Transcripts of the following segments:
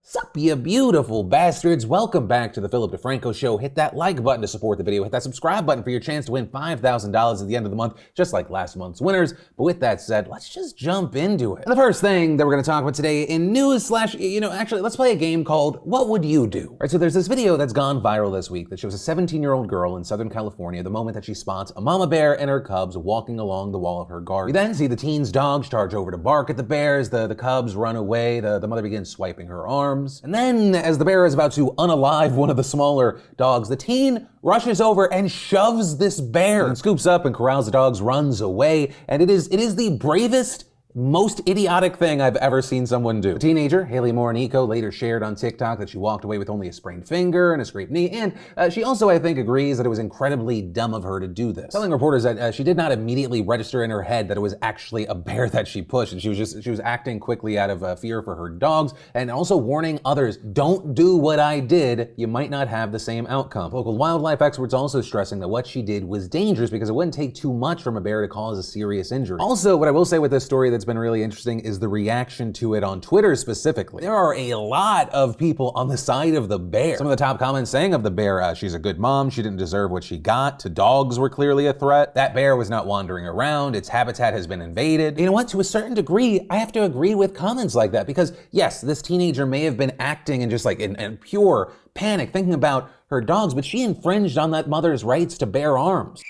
Sup, you beautiful bastards. Welcome back to the DeFranco Show. Hit that like button to support the video. Hit that subscribe button for your chance to win $5,000 at the end of the month, just like last month's winners. But with that said, let's just jump into it. And the first thing that we're going to talk about today in news actually, let's play a game called What Would You Do? All right, so there's this video that's gone viral this week that shows a 17-year-old girl in Southern California the moment that she spots a mama bear and her cubs walking along the wall of her garden. We then see the teen's dogs charge over to bark at the bears, the cubs run away, the mother begins swiping her arms. And then, as the bear is about to unalive one of the smaller dogs, the teen rushes over and shoves this bear and scoops up and corrals the dogs, runs away, and it is the bravest, most idiotic thing I've ever seen someone do. The teenager, Haley Morinico, later shared on TikTok that she walked away with only a sprained finger and a scraped knee, and she also, I think, agrees that it was incredibly dumb of her to do this, telling reporters that she did not immediately register in her head that it was actually a bear that she pushed, and she was acting quickly out of fear for her dogs, and also warning others, don't do what I did, you might not have the same outcome. Local wildlife experts also stressing that what she did was dangerous because it wouldn't take too much from a bear to cause a serious injury. Also, what I will say with this story that's been really interesting is the reaction to it on Twitter specifically. There are a lot of people on the side of the bear. Some of the top comments saying of the bear, she's a good mom, she didn't deserve what she got, to dogs were clearly a threat, that bear was not wandering around, its habitat has been invaded. You know what, to a certain degree, I have to agree with comments like that because yes, this teenager may have been acting in just like in pure panic, thinking about her dogs, but she infringed on that mother's rights to bear arms.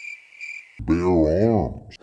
Bear arms.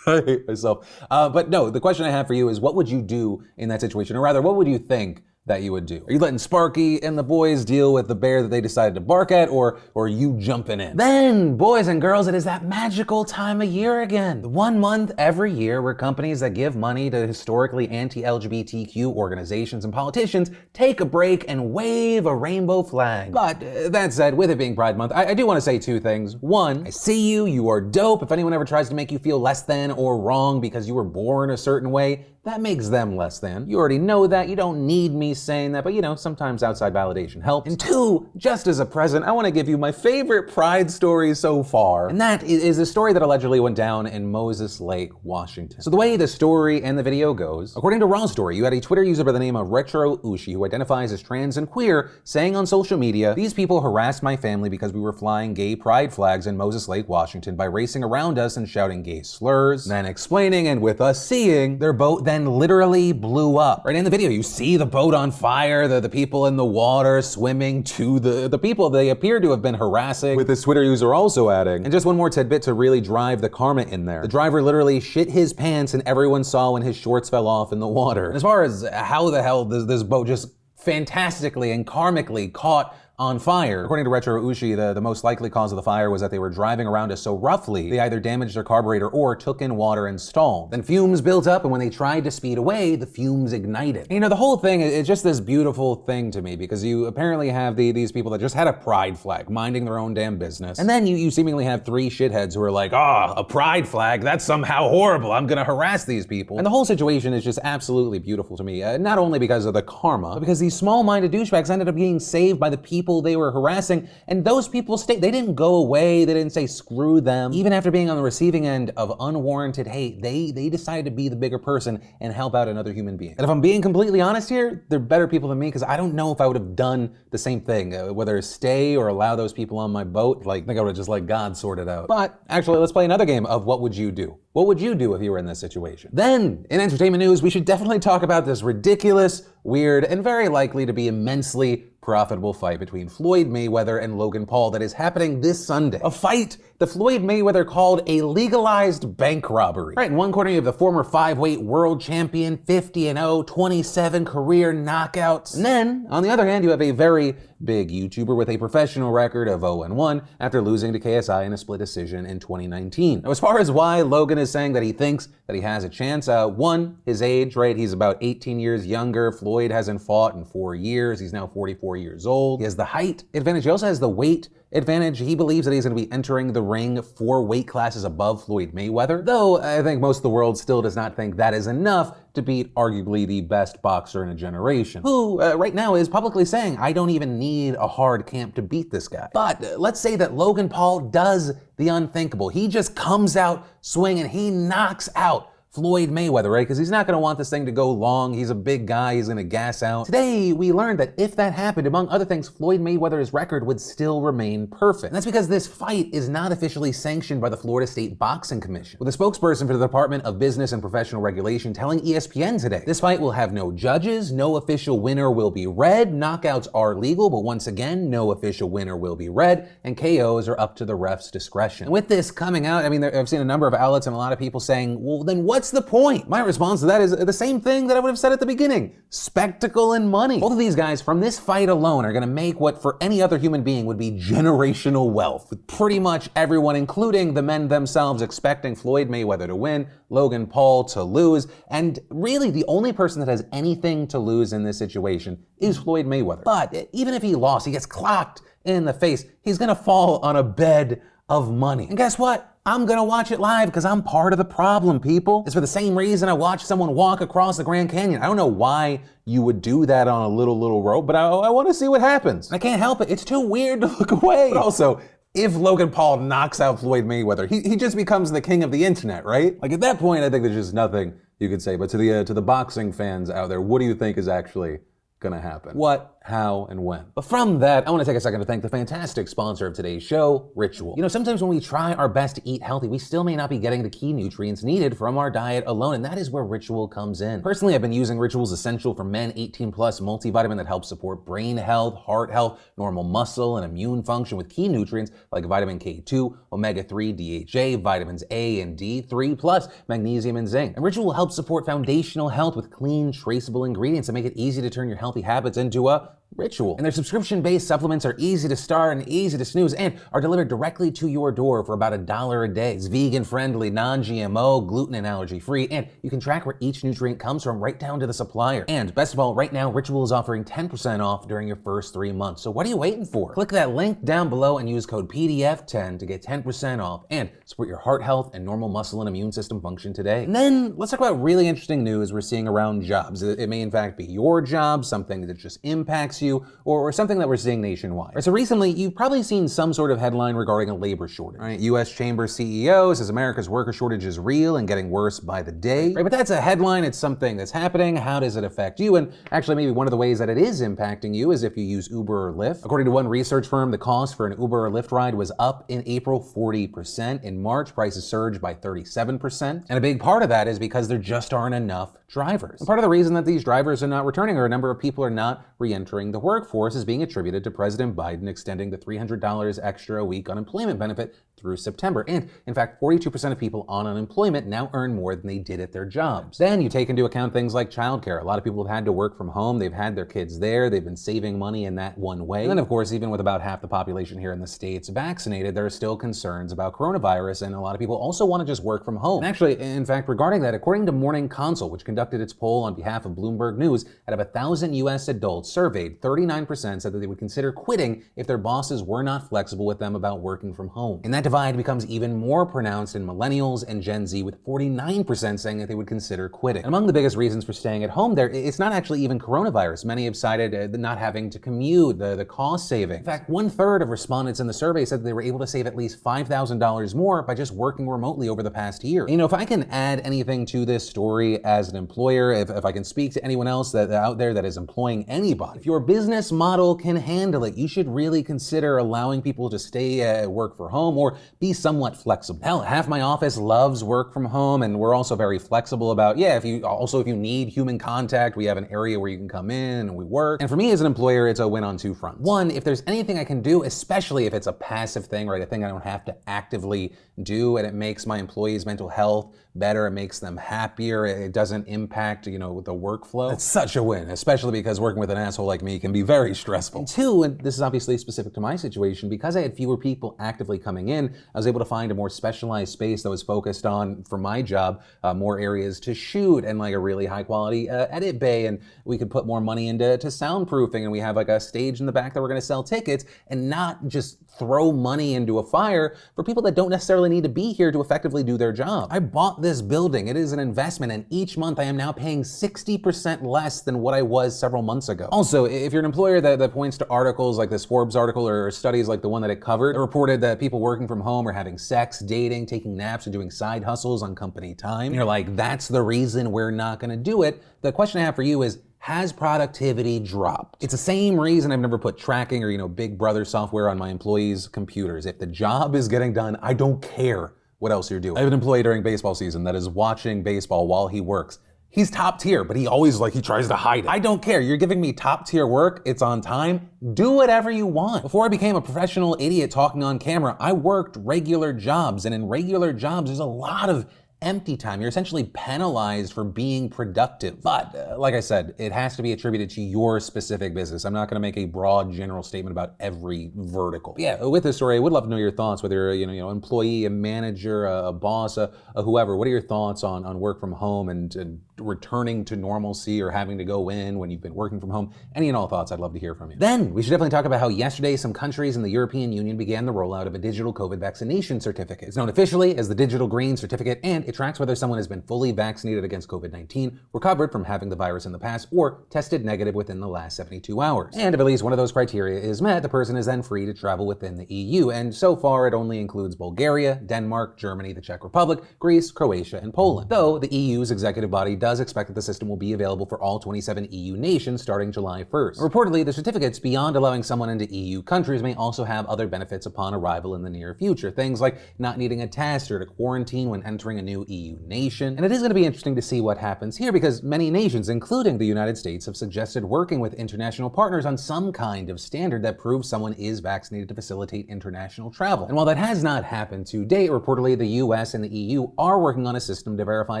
I hate myself. But no, the question I have for you is what would you do in that situation? Or rather, what would you think that you would do? Are you letting Sparky and the boys deal with the bear that they decided to bark at, or are you jumping in? Then, boys and girls, it is that magical time of year again. The 1 month every year where companies that give money to historically anti-LGBTQ organizations and politicians take a break and wave a rainbow flag. But that said, with it being Pride Month, I do want to say two things. One, I see you, you are dope. If anyone ever tries to make you feel less than or wrong because you were born a certain way, that makes them less than. You already know that, you don't need me saying that, but you know, sometimes outside validation helps. And two, just as a present, I want to give you my favorite Pride story so far. And that is a story that allegedly went down in Moses Lake, Washington. So the way the story and the video goes, according to Raw Story, you had a Twitter user by the name of Retro Ushi who identifies as trans and queer, saying on social media, "These people harassed my family because we were flying gay pride flags in Moses Lake, Washington by racing around us and shouting gay slurs." Then explaining, and with us seeing, their boat then literally blew up. Right in the video, you see the boat on fire, the people in the water swimming to the people they appear to have been harassing, with this Twitter user also adding. And just one more tidbit to really drive the karma in there. The driver literally shit his pants and everyone saw when his shorts fell off in the water. And as far as how the hell this boat just fantastically and karmically caught on fire. According to Retro Ushi, the most likely cause of the fire was that they were driving around us so roughly, they either damaged their carburetor or took in water and stalled. Then fumes built up, and when they tried to speed away, the fumes ignited. And, you know, the whole thing is just this beautiful thing to me, because you apparently have these people that just had a pride flag, minding their own damn business. And then you seemingly have three shitheads who are like, a pride flag, that's somehow horrible, I'm gonna harass these people. And the whole situation is just absolutely beautiful to me, not only because of the karma, but because these small-minded douchebags ended up being saved by the people they were harassing, and those people they didn't go away, they didn't say screw them. Even after being on the receiving end of unwarranted hate, they decided to be the bigger person and help out another human being. And if I'm being completely honest here, they're better people than me, because I don't know if I would have done the same thing, whether stay or allow those people on my boat. Like, I think I would have just let God sort it out. But actually, let's play another game of what would you do? What would you do if you were in this situation? Then, in entertainment news, we should definitely talk about this ridiculous, weird, and very likely to be immensely profitable fight between Floyd Mayweather and Logan Paul that is happening this Sunday. A fight that Floyd Mayweather called a legalized bank robbery. Right, in one corner you have the former 5-weight world champion, 50-0, 27 career knockouts. And then, on the other hand, you have a very big YouTuber with a professional record of 0-1 after losing to KSI in a split decision in 2019. Now, as far as why Logan is saying that he thinks that he has a chance, one, his age, right? He's about 18 years younger. Floyd hasn't fought in 4 years. He's now 44 years old. He has the height advantage. He also has the weight advantage, he believes that he's going to be entering the ring 4 weight classes above Floyd Mayweather, though I think most of the world still does not think that is enough to beat arguably the best boxer in a generation, who right now is publicly saying, I don't even need a hard camp to beat this guy. But let's say that Logan Paul does the unthinkable. He just comes out swinging, he knocks out Floyd Mayweather, right? Because he's not going to want this thing to go long. He's a big guy. He's going to gas out. Today, we learned that if that happened, among other things, Floyd Mayweather's record would still remain perfect. And that's because this fight is not officially sanctioned by the Florida State Boxing Commission, with a spokesperson for the Department of Business and Professional Regulation telling ESPN today, this fight will have no judges, no official winner will be read, knockouts are legal, but once again, no official winner will be read, and KOs are up to the ref's discretion. And with this coming out, I mean, I've seen a number of outlets and a lot of people saying, well, then what's the point? My response to that is the same thing that I would have said at the beginning. Spectacle and money. Both of these guys from this fight alone are gonna make what for any other human being would be generational wealth, with pretty much everyone, including the men themselves, expecting Floyd Mayweather to win, Logan Paul to lose, and really the only person that has anything to lose in this situation is Floyd Mayweather. But even if he lost, he gets clocked in the face, he's gonna fall on a bed of money. And guess what? I'm gonna watch it live because I'm part of the problem, people. It's for the same reason I watched someone walk across the Grand Canyon. I don't know why you would do that on a little rope, but I wanna see what happens. And I can't help it, it's too weird to look away. But also, if Logan Paul knocks out Floyd Mayweather, he just becomes the king of the internet, right? Like at that point, I think there's just nothing you could say. But to the boxing fans out there, what do you think is actually gonna happen? What, how, and when? But from that, I want to take a second to thank the fantastic sponsor of today's show, Ritual. You know, sometimes when we try our best to eat healthy, we still may not be getting the key nutrients needed from our diet alone, and that is where Ritual comes in. Personally, I've been using Ritual's Essential for Men 18 Plus multivitamin that helps support brain health, heart health, normal muscle, and immune function with key nutrients like vitamin K2, omega-3 DHA, vitamins A and D, 3+, magnesium and zinc. And Ritual helps support foundational health with clean, traceable ingredients that make it easy to turn your healthy habits into a ritual. And their subscription-based supplements are easy to start and easy to snooze and are delivered directly to your door for about $1 a day. It's vegan-friendly, non-GMO, gluten and allergy-free, and you can track where each nutrient comes from right down to the supplier. And best of all, right now, Ritual is offering 10% off during your first 3 months. So what are you waiting for? Click that link down below and use code PDF10 to get 10% off and support your heart health and normal muscle and immune system function today. And then let's talk about really interesting news we're seeing around jobs. It may in fact be your job, something that just impacts you, or something that we're seeing nationwide. Right, so recently, you've probably seen some sort of headline regarding a labor shortage. Right? U.S. Chamber CEO says America's worker shortage is real and getting worse by the day. Right, but that's a headline, it's something that's happening. How does it affect you? And actually, maybe one of the ways that it is impacting you is if you use Uber or Lyft. According to one research firm, the cost for an Uber or Lyft ride was up in April 40%. In March, prices surged by 37%. And a big part of that is because there just aren't enough drivers. And part of the reason that these drivers are not returning or a number of people are not re-entering the workforce is being attributed to President Biden extending the $300 extra a week unemployment benefit through September. And in fact, 42% of people on unemployment now earn more than they did at their jobs. Then you take into account things like childcare. A lot of people have had to work from home. They've had their kids there. They've been saving money in that one way. And then of course, even with about half the population here in the States vaccinated, there are still concerns about coronavirus. And a lot of people also want to just work from home. And actually, in fact, regarding that, according to Morning Consult, which conducted its poll on behalf of Bloomberg News, out of 1,000 US adults surveyed, 39% said that they would consider quitting if their bosses were not flexible with them about working from home. And that divide becomes even more pronounced in millennials and Gen Z, with 49% saying that they would consider quitting. And among the biggest reasons for staying at home there, it's not actually even coronavirus. Many have cited not having to commute, the cost saving. In fact, 1/3 of respondents in the survey said that they were able to save at least $5,000 more by just working remotely over the past year. And, you know, if I can add anything to this story as an employer, if I can speak to anyone else that out there that is employing anybody, if your business model can handle it, you should really consider allowing people to stay at work for home or be somewhat flexible. Hell, half my office loves work from home, and we're also very flexible about, if you need human contact, we have an area where you can come in and we work. And for me as an employer, it's a win on two fronts. One, if there's anything I can do, especially if it's a passive thing, right, a thing I don't have to actively do, and it makes my employees' mental health better, it makes them happier, it doesn't impact, the workflow. It's such a win, especially because working with an asshole like me can be very stressful. And two, and this is obviously specific to my situation, because I had fewer people actively coming in, in, I was able to find a more specialized space that was focused on, for my job, more areas to shoot and like a really high quality edit bay, and we could put more money into soundproofing, and we have like a stage in the back that we're gonna sell tickets and not just throw money into a fire for people that don't necessarily need to be here to effectively do their job. I bought this building, it is an investment, and each month I am now paying 60% less than what I was several months ago. Also, if you're an employer that points to articles like this Forbes article or studies like the one that it covered, it reported that people working from home are having sex, dating, taking naps, and doing side hustles on company time, and you're like, that's the reason we're not gonna do it. The question I have for you is, has productivity dropped? It's the same reason I've never put tracking or, Big Brother software on my employees' computers. If the job is getting done, I don't care what else you're doing. I have an employee during baseball season that is watching baseball while he works. He's top tier, but he always he tries to hide it. I don't care. You're giving me top tier work. It's on time. Do whatever you want. Before I became a professional idiot talking on camera, I worked regular jobs, and in regular jobs, there's a lot of empty time. You're essentially penalized for being productive. But like I said, it has to be attributed to your specific business. I'm not gonna make a broad general statement about every vertical. But yeah, with this story, I would love to know your thoughts, whether you're employee, a manager, a boss, a whoever. What are your thoughts on work from home and returning to normalcy or having to go in when you've been working from home? Any and all thoughts, I'd love to hear from you. Then we should definitely talk about how yesterday some countries in the European Union began the rollout of a digital COVID vaccination certificate. It's known officially as the Digital Green Certificate, and it tracks whether someone has been fully vaccinated against COVID-19, recovered from having the virus in the past, or tested negative within the last 72 hours. And if at least one of those criteria is met, the person is then free to travel within the EU. And so far, it only includes Bulgaria, Denmark, Germany, the Czech Republic, Greece, Croatia, and Poland. Though the EU's executive body does expect that the system will be available for all 27 EU nations starting July 1st. Reportedly, the certificates, beyond allowing someone into EU countries, may also have other benefits upon arrival in the near future. Things like not needing a test or to quarantine when entering a new EU nation. And it is going to be interesting to see what happens here, because many nations, including the United States, have suggested working with international partners on some kind of standard that proves someone is vaccinated to facilitate international travel. And while that has not happened to date, reportedly the US and the EU are working on a system to verify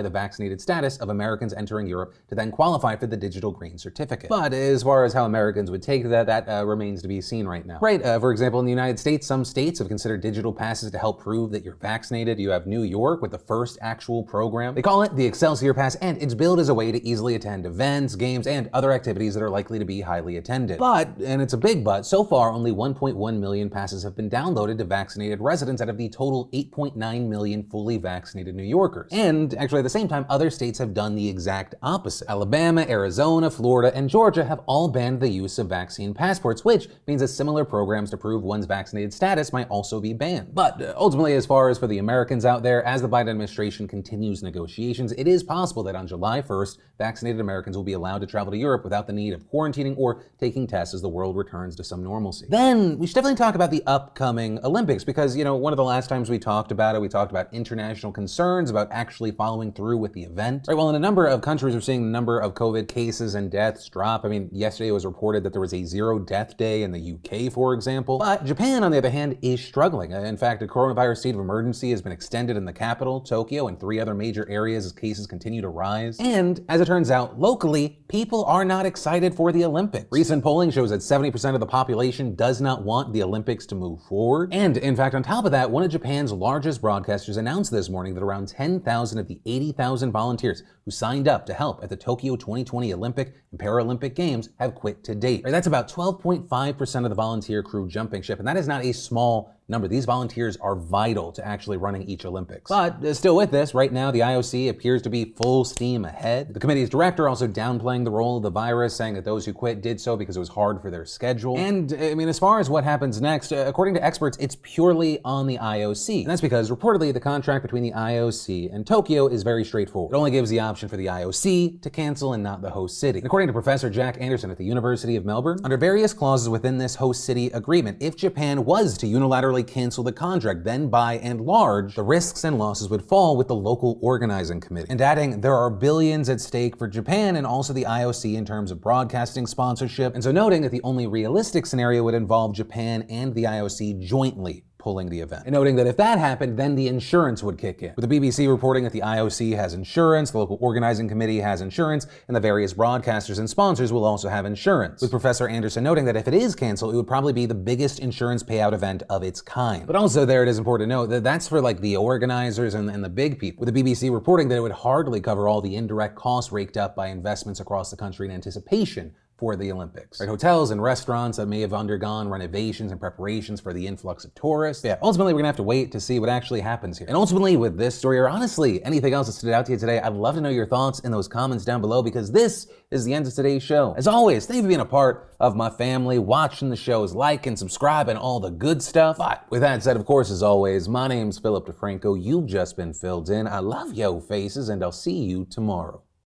the vaccinated status of Americans entering Europe to then qualify for the Digital Green Certificate. But as far as how Americans would take that remains to be seen right now. Right, for example, in the United States, some states have considered digital passes to help prove that you're vaccinated. You have New York with the first actual program. They call it the Excelsior Pass, and it's billed as a way to easily attend events, games, and other activities that are likely to be highly attended. But, and it's a big but, so far only 1.1 million passes have been downloaded to vaccinated residents out of the total 8.9 million fully vaccinated New Yorkers. And actually at the same time, other states have done the exact opposite. Alabama, Arizona, Florida, and Georgia have all banned the use of vaccine passports, which means that similar programs to prove one's vaccinated status might also be banned. But ultimately, as far as for the Americans out there, as the Biden administration continues negotiations, it is possible that on July 1st, vaccinated Americans will be allowed to travel to Europe without the need of quarantining or taking tests as the world returns to some normalcy. Then we should definitely talk about the upcoming Olympics, because, one of the last times we talked about it, we talked about international concerns about actually following through with the event. Right, well, in a number of countries, we're seeing the number of COVID cases and deaths drop. I mean, yesterday it was reported that there was a 0 death day in the UK, for example. But Japan, on the other hand, is struggling. In fact, a coronavirus state of emergency has been extended in the capital, Tokyo, and 3 other major areas as cases continue to rise. And as it turns out, locally, people are not excited for the Olympics. Recent polling shows that 70% of the population does not want the Olympics to move forward. And in fact, on top of that, one of Japan's largest broadcasters announced this morning that around 10,000 of the 80,000 volunteers who signed up to help at the Tokyo 2020 Olympic and Paralympic Games have quit to date. Right, that's about 12.5% of the volunteer crew jumping ship, and that is not a small number. These volunteers are vital to actually running each Olympics. But still with this, right now the IOC appears to be full steam ahead. The committee's director also downplaying the role of the virus, saying that those who quit did so because it was hard for their schedule. And I mean, as far as what happens next, according to experts, it's purely on the IOC. And that's because reportedly the contract between the IOC and Tokyo is very straightforward. It only gives the option for the IOC to cancel and not the host city. And according to Professor Jack Anderson at the University of Melbourne, under various clauses within this host city agreement, if Japan was to unilaterally cancel the contract, then by and large, the risks and losses would fall with the local organizing committee. And adding, there are billions at stake for Japan and also the IOC in terms of broadcasting sponsorship. And so noting that the only realistic scenario would involve Japan and the IOC jointly pulling the event. And noting that if that happened, then the insurance would kick in. With the BBC reporting that the IOC has insurance, the local organizing committee has insurance, and the various broadcasters and sponsors will also have insurance. With Professor Anderson noting that if it is canceled, it would probably be the biggest insurance payout event of its kind. But also there it is important to note that that's for like the organizers and the big people. With the BBC reporting that it would hardly cover all the indirect costs raked up by investments across the country in anticipation for the Olympics. Right, hotels and restaurants that may have undergone renovations and preparations for the influx of tourists. Yeah, ultimately we're gonna have to wait to see what actually happens here. And ultimately with this story, or honestly anything else that stood out to you today, I'd love to know your thoughts in those comments down below, because this is the end of today's show. As always, thank you for being a part of my family, watching the shows, like and subscribe and all the good stuff. But with that said, of course, as always, my name's Philip DeFranco. You've just been filled in. I love yo faces, and I'll see you tomorrow.